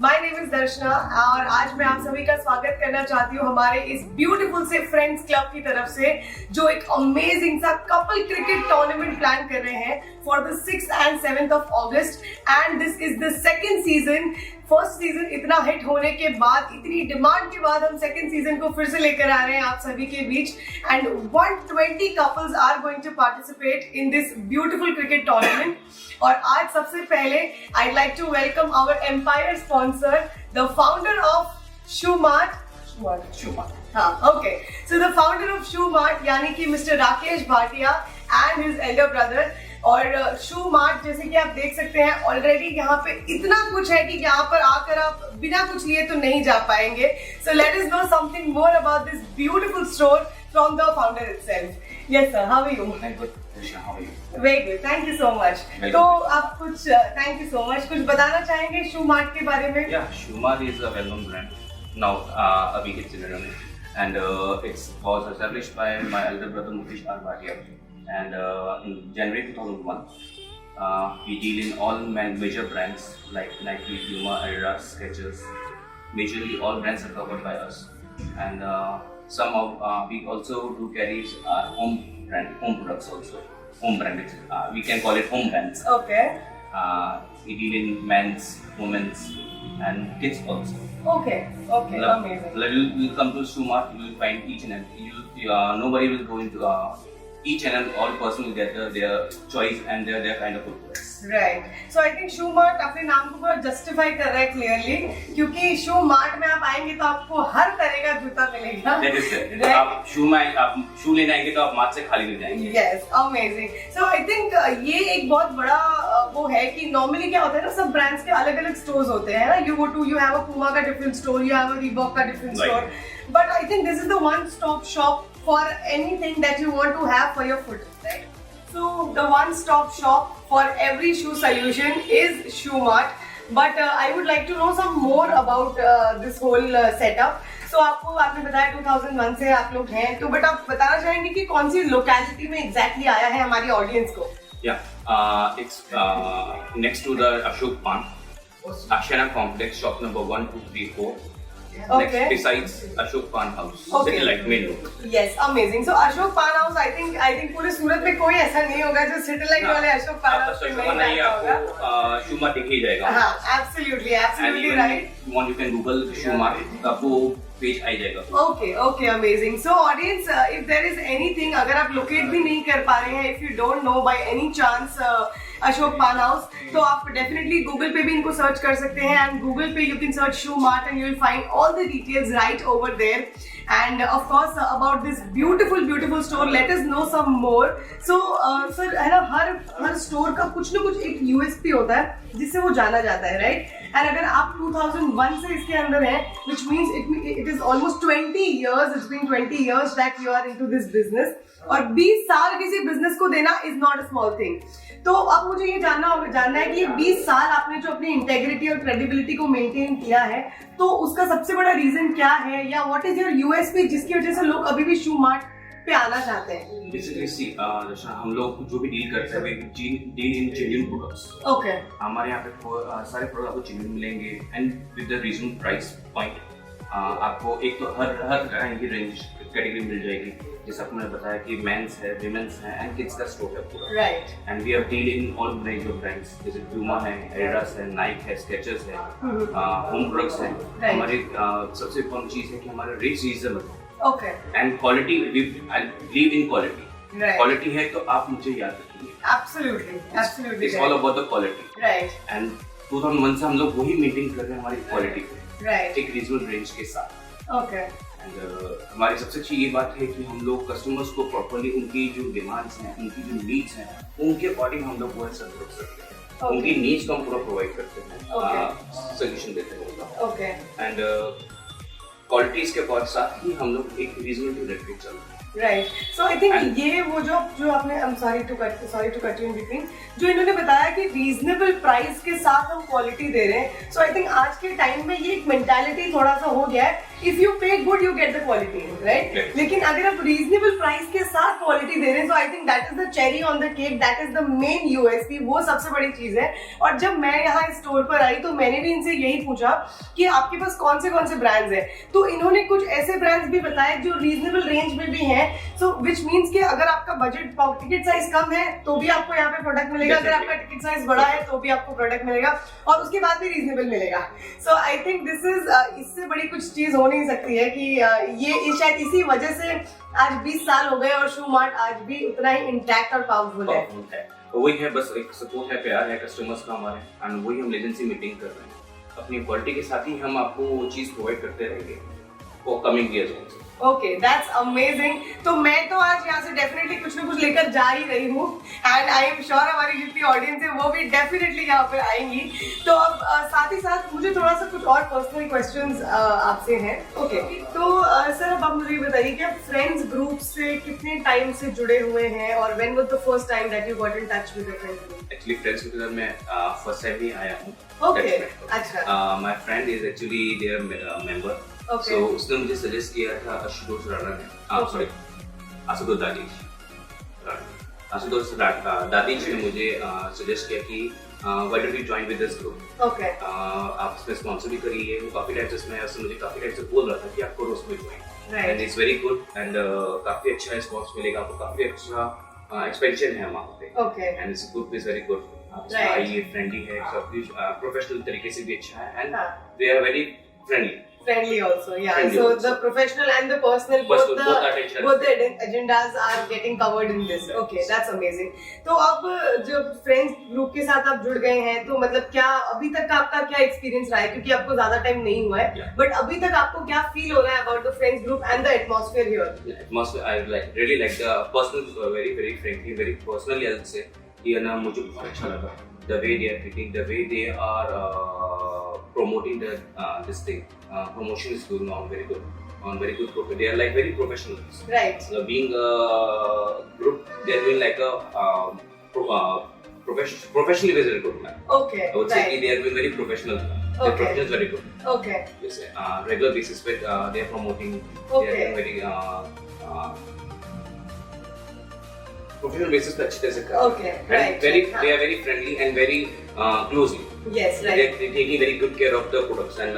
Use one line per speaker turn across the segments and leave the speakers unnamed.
My name is दर्शना और आज मैं आप सभी का स्वागत करना चाहती हूँ हमारे इस ब्यूटीफुल से फ्रेंड्स क्लब की तरफ से, जो एक अमेजिंग सा कपल क्रिकेट टूर्नामेंट प्लान कर रहे हैं for the 6th and 7th of August and this is the second season. First season इतना हिट होने के बाद, इतनी डिमांड के बाद हम सेकंड सीजन को फिर से लेकर आ रहे हैं आप सभी के बीच and 120 couples are going to participate in this beautiful cricket tournament. और आज सबसे पहले I like to welcome our empire sponsor, the founder of Shoe Mart. हाँ, okay, so the founder of Shoe Mart यानी कि mister Rakesh Bhatia and his elder brother. और Shoe mart जैसे कि आप देख सकते हैं ऑलरेडी यहाँ पे इतना कुछ है कि यहाँ पर आकर आप बिना कुछ लिए तो नहीं जा पाएंगे। So let us know something more about this beautiful store from the founder itself. Yes sir, how are you? Very good, thank you so much. तो आप कुछ थैंक यू सो मच, कुछ बताना चाहेंगे शू मार्ट के बारे में?
Yeah, Shoe Mart is a well known brand now अभी के जनरेशन में and it was established by my elder brother Mukesh R. Bhatia. And in January 2001, we deal in all major brands like Nike, Puma, Adidas, Skechers. Majorly all brands are covered by us. And some of we also do carry home products also. Home branded. We can call it home brands.
Okay.
We deal in men's, women's, and kids also.
Okay, amazing.
You'll come to Shoo Mart, you will find each and every. Nobody will go into each and all person will get their choice and their kind of footwear.
Right. So I think shoe mart अपने नाम को पूरा justify कर रहा है clearly, क्योंकि शू mart में आप आएंगे तो आपको हर तरह का जूता मिलेगा।
Right. आप शू लेने आएंगे तो आप मार्ट से खाली नहीं जाएंगे।
Yes, amazing. So I think ये एक बहुत बड़ा वो है कि नॉर्मली क्या होता है ना, सब ब्रांड्स के अलग अलग स्टोर्स होते हैं ना। You have a Puma का different store, you have a Reebok का different store, but I think this is the one stop shop for anything that you want to have for your foot, right? So the one stop shop for every shoe solution is Shoo Mart. But I would like to know some more about this whole setup. So आपने बताया 2001 से आप लोग हैं, तो but आप बताना चाहेंगे कि कौन सी लोकेलिटी में एग्जैक्टली आया है हमारी ऑडियंस को?
Yeah, it's next to the Ashok Pan, Ashana Complex, shop number 1, 2, 3, 4.
Okay.
Next besides Ashok Pan House,
Okay.
City Light main road.
Yes, amazing. So Ashok Pan House, I think पूरे सूरत में कोई ऐसा नहीं होगा जो city वाले अशोक पान house में नहीं आता होगा।
शू मार्ट दिख ही जाएगा।
हाँ, absolutely right.
You can Google shoe mart, आपको पेज आ जाएगा।
Okay, amazing. So audience, if there is anything, अगर आप लोकेट भी नहीं कर पा रहे हैं, if you don't know by any chance Ashok पान हाउस, तो आप डेफिनेटली गूगल पे भी इनको सर्च कर सकते हैं एंड गूगल पे you can search Shoe Mart and you will find all the details right over there. And of course about this beautiful store, let us know some more. So sir, है ना, हर store का कुछ ना कुछ एक USP होता है जिससे वो जाना जाता है, राइट? एंड अगर आप 2001 से इसके अंदर हैं, which means it is almost 20 years, it's been 20 years that you are into this business, और 20 साल किसी बिजनेस को देना is not a small thing। तो अब मुझे ये जानना है कि ये 20 साल आपने जो अपनी इंटेग्रिटी और क्रेडिबिलिटी को मेंटेन किया है, तो उसका सबसे बड़ा रीजन क्या है, या व्हाट इज योर यूएसपी जिसकी वजह से लोग अभी भी शू मार्ट पे आना चाहते हैं?
बेसिकली हम लोग जो भी डील करते हैं deal in genuine products.
Okay,
हमारे यहाँ पे सारे प्रोडक्ट आपको जेन्युइन मिलेंगे and with the reasonable price point. आपको एक तो हर तरह की रेंज कैटेगरी मिल जाएगी, जैसे आपने बताया कि मेंस है, विमेंस है एंड किड्स का स्टोर है पूरा, right? And we have deal in all range of brands, जैसे प्यूमा है, एडिडास है, नाइक है, स्केचर्स है, होम प्रोडक्ट्स है। हमारी सबसे इम्पोर्टेंट चीज है कि हमारा रेट रीजनेबल है। Okay, and quality, we believe in quality. Quality है तो आप मुझे याद रखेंगे। Absolutely, it's all about the quality, right? And 2001 से हम लोग वही मेंटेन कर रहे हैं हमारी क्वालिटी पे, राइट? एक रीजनेबल रेंज के साथ। ओके, हमारी सबसे अच्छी ये बात है कि हम लोग कस्टमर्स को प्रॉपर्ली उनकी जो डिमांड्स हैं, उनकी जो नीड्स हैं, उनके अकॉर्डिंग हम लोग वो सर्व कर सकते हैं। उनकी नीड्स को हम पूरा प्रोवाइड करते हैं, सजेशन देते हैं। ओके, एंड क्वालिटीज के साथ ही हम लोग एक रीजनेबल रेट पे चल रहे हैं।
राइट, सो आई थिंक ये वो जो आपने, I am sorry to cut you in between, जो इन्होंने बताया कि रीजनेबल प्राइस के साथ हम क्वालिटी दे रहे हैं, सो आई थिंक आज के टाइम में ये एक मेंटालिटी थोड़ा सा हो गया है, इफ यू पे good you get the quality, right? लेकिन अगर आप रीजनेबल प्राइस के साथ क्वालिटी दे रहे हैं, so I think that is the cherry on the cake, that is the main USP, वो सबसे बड़ी चीज है। और जब मैं यहाँ स्टोर पर आई तो मैंने भी इनसे यही पूछा कि आपके पास कौन से ब्रांड्स हैं, तो इन्होंने कुछ ऐसे ब्रांड्स भी बताए जो रीजनेबल रेंज में भी हैं, सो विच मीन्स कि अगर आपका बजट टिकट साइज कम है तो भी आपको यहाँ पे प्रोडक्ट मिलेगा, अगर आपका टिकट साइज बड़ा है तो भी आपको प्रोडक्ट मिलेगा, और उसके बाद भी रीजनेबल मिलेगा। सो आई थिंक दिस इज, इससे बड़ी कुछ चीज हो नहीं सकती है कि ये शायद इसी वजह से आज 20 साल हो गए और शू मार्ट आज भी उतना ही इंटैक्ट और पावरफुल है।
वही है, बस एक सपोर्ट है, प्यार है कस्टमर्स का हमारे, एंड वही हम लेजेंसी मीटिंग कर रहे हैं। अपनी क्वालिटी के साथ ही हम आपको वो चीज प्रोवाइड करते रहेंगे for coming years also.
Okay, that's amazing. तो मैं तो आज यहाँ से डेफिनेटली कुछ ना कुछ लेकर जा ही रही हूँ, एंड आई एम श्योर हमारी जितनी ऑडियंस है वो भी डेफिनेटली यहाँ पे आएंगी। तो अब साथ ही साथ मुझे थोड़ा सा कुछ और पर्सनल क्वेश्चंस आपसे हैं। ओके, तो सर अब आप मुझे ये बताइए कि आप फ्रेंड्स ग्रुप से कितने टाइम से जुड़े हुए हैं, और when was the first time that you got in touch with your friends group?
Actually friends के साथ मैं फर्स्ट टाइम ही आया हूँ।
ओके, अच्छा।
My friend is actually there member,
Okay.
so उसने मुझे सजेस्ट किया था आशुतोष राणा ने, सॉरी आशुतोष दादीश ने मुझे सजेस्ट किया कि why don't you join with this group.
Okay,
आप इसमें स्पॉन्सर भी करिए। वो काफी टाइम से इसमें मुझे काफी टाइम से बोल रहा था कि आपको उसमें join, and it's very good, and काफी अच्छा रिस्पॉन्स मिलेगा आपको, काफी अच्छा एक्सपेंशन है वहाँ पे।
Okay,
and it's group is very good, ये फ्रेंडली है, सब कुछ प्रोफेशनल तरीके से भी अच्छा है, and they are very friendly
also, yeah.
Friendly
so
also.
the professional and the personal, both the agendas are getting covered in this. Okay, that's amazing. तो अब जब फ्रेंड्स ग्रुप के साथ आप जुड़ गए हैं, तो मतलब क्या अभी तक आपका क्या एक्सपीरियंस रहा है, क्योंकि आपको ज्यादा टाइम नहीं हुआ है, बट अभी तक आपको क्या फील हो रहा है about the friends group and the atmosphere here?
Atmosphere I really like the personal, very friendly, very personally I would say, ये ना मुझे बहुत अच्छा लगा, the way they are treating, the way they are promoting the this thing, promotion is going on very good, they are like very professional,
right?
Being a group, they are doing like a professionally very good, man.
Okay,
I would say they are doing very professional. Their profession is very good.
Okay,
yes, regular basis with they are promoting,
okay,
they are doing very professional basis पे अच्छी तरह से कर रहे हैं।
Okay,
And
right,
very,
right,
they are very friendly and very closely.
yes, right.
They're taking very good care of the products and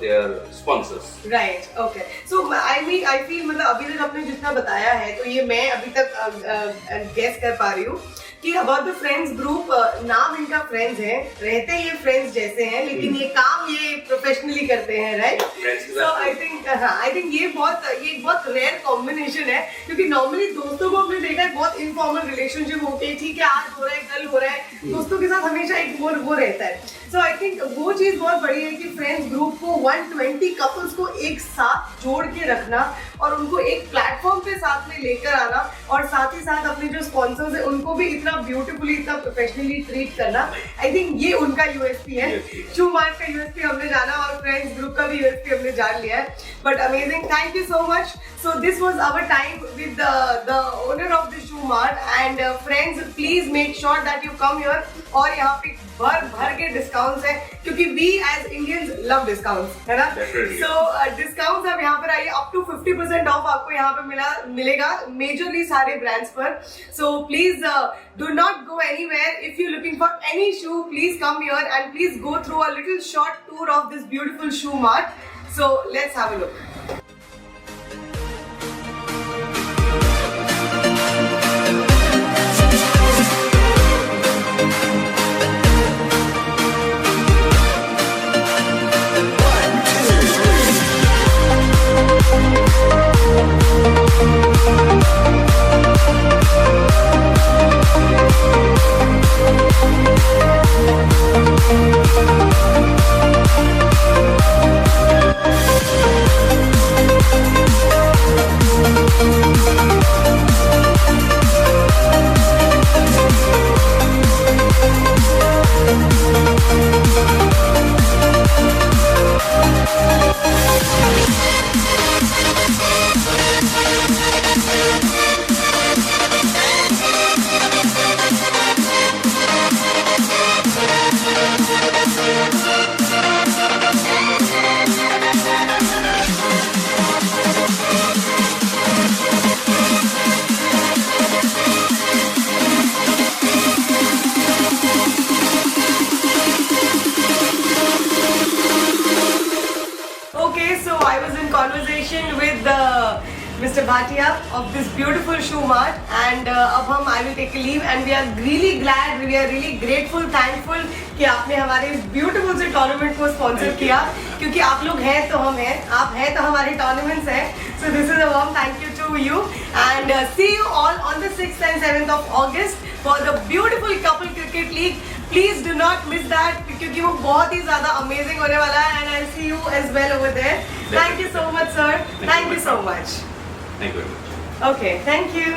their sponsors.
Right, okay. So I feel मतलब अभी तक आपने जितना बताया है, तो ये मैं अभी तक गेस कर पा रही हूँ कि अबाउट द फ्रेंड्स ग्रुप, नाम इनका फ्रेंड्स है, रहते ये फ्रेंड्स जैसे हैं, लेकिन ये काम ये प्रोफेशनली करते हैं, राइट? सो आई थिंक ये बहुत रेयर कॉम्बिनेशन है, क्योंकि नॉर्मली दोस्तों को हमने देखा है बहुत इनफॉर्मल रिलेशनशिप होके, ठीक है आज हो रहा है कल हो रहा है, दोस्तों के साथ हमेशा एक वो रहता है। सो आई थिंक वो चीज बहुत बड़ी है कि फ्रेंड्स ग्रुप को 120 कपल्स को एक साथ जोड़ के रखना और उनको एक प्लेटफॉर्म पे साथ में लेकर आना, और साथ ही साथ अपने जो स्पॉन्सर्स है उनको भी इतना ब्यूटीफुली, इतना प्रोफेशनली ट्रीट करना। आई थिंक ये उनका यूएसपी है। शू मार्ट का यूएसपी हमने जाना और फ्रेंड्स ग्रुप का भी यूएसपी हमने जान लिया है। But amazing, thank you so much. So this was our time with the owner of the Shoe Mart, and friends please make sure that you come here, और यहाँ पे भर के डिस्काउंट्स है, क्योंकि we as Indians love discounts, है ना? सो discounts अब यहाँ पर आइए, अप टू 50% ऑफ आपको यहाँ पे मिलेगा मेजरली सारे ब्रांड्स पर। So please do not go anywhere. If you looking for any shoe, please come here and please go through a little short tour of this beautiful shoe mart. So let's have a look. Mr. Bhatia of this beautiful shoe mart and अब हम I will take a leave and we are really glad, we are really grateful, thankful कि आपने हमारे इस beautiful से tournament को sponsor किया क्योंकि आप लोग हैं तो हम हैं, आप हैं तो हमारे tournaments हैं. So this is a warm thank you to you and see you all on the 6th and 7th of August for the beautiful couple cricket league. Please do not miss that क्योंकि वो बहुत ही ज़्यादा amazing होने वाला है and I'll see you as well over there. Thank you so much, sir. Thank you so much.
Thank you very much.
Okay, thank you.